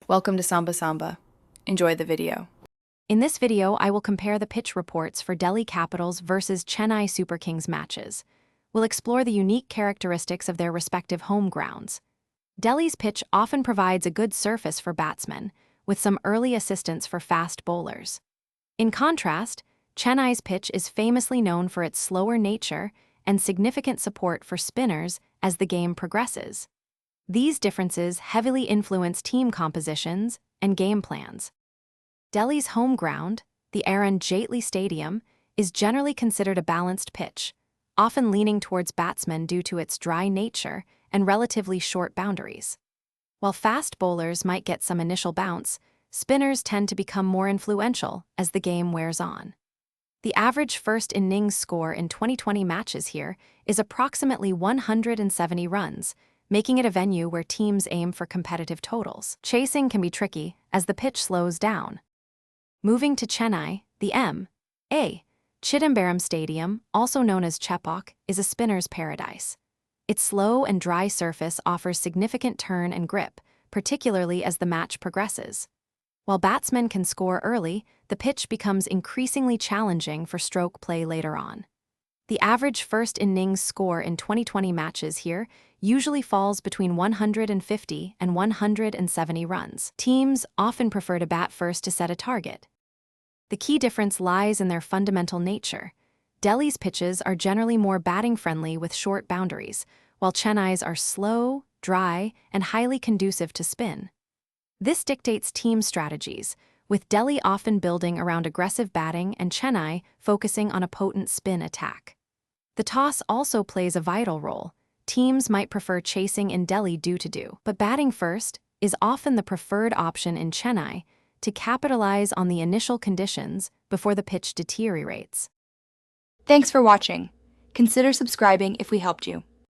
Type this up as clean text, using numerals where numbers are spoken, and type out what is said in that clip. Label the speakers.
Speaker 1: Welcome to Samba Samba. Enjoy the video.
Speaker 2: In this video, I will compare the pitch reports for Delhi Capitals versus Chennai Super Kings matches. We'll explore the unique characteristics of their respective home grounds. Delhi's pitch often provides a good surface for batsmen, with some early assistance for fast bowlers. In contrast, Chennai's pitch is famously known for its slower nature and significant support for spinners as the game progresses. These differences heavily influence team compositions and game plans. Delhi's home ground, the Arun Jaitley Stadium, is generally considered a balanced pitch, often leaning towards batsmen due to its dry nature and relatively short boundaries. While fast bowlers might get some initial bounce, spinners tend to become more influential as the game wears on. The average first innings score in 2020 matches here is approximately 170 runs, making it a venue where teams aim for competitive totals. Chasing can be tricky as the pitch slows down. Moving to Chennai, the M.A. Chidambaram Stadium, also known as Chepauk, is a spinner's paradise. Its slow and dry surface offers significant turn and grip, particularly as the match progresses. While batsmen can score early, the pitch becomes increasingly challenging for stroke play later on. The average first innings score in 2020 matches here usually falls between 150 and 170 runs. Teams often prefer to bat first to set a target. The key difference lies in their fundamental nature. Delhi's pitches are generally more batting-friendly with short boundaries, while Chennai's are slow, dry, and highly conducive to spin. This dictates team strategies, with Delhi often building around aggressive batting and Chennai focusing on a potent spin attack. The toss also plays a vital role. Teams might prefer chasing in Delhi but batting first is often the preferred option in Chennai to capitalize on the initial conditions before the pitch deteriorates.
Speaker 3: Thanks for watching. Consider subscribing if we helped you.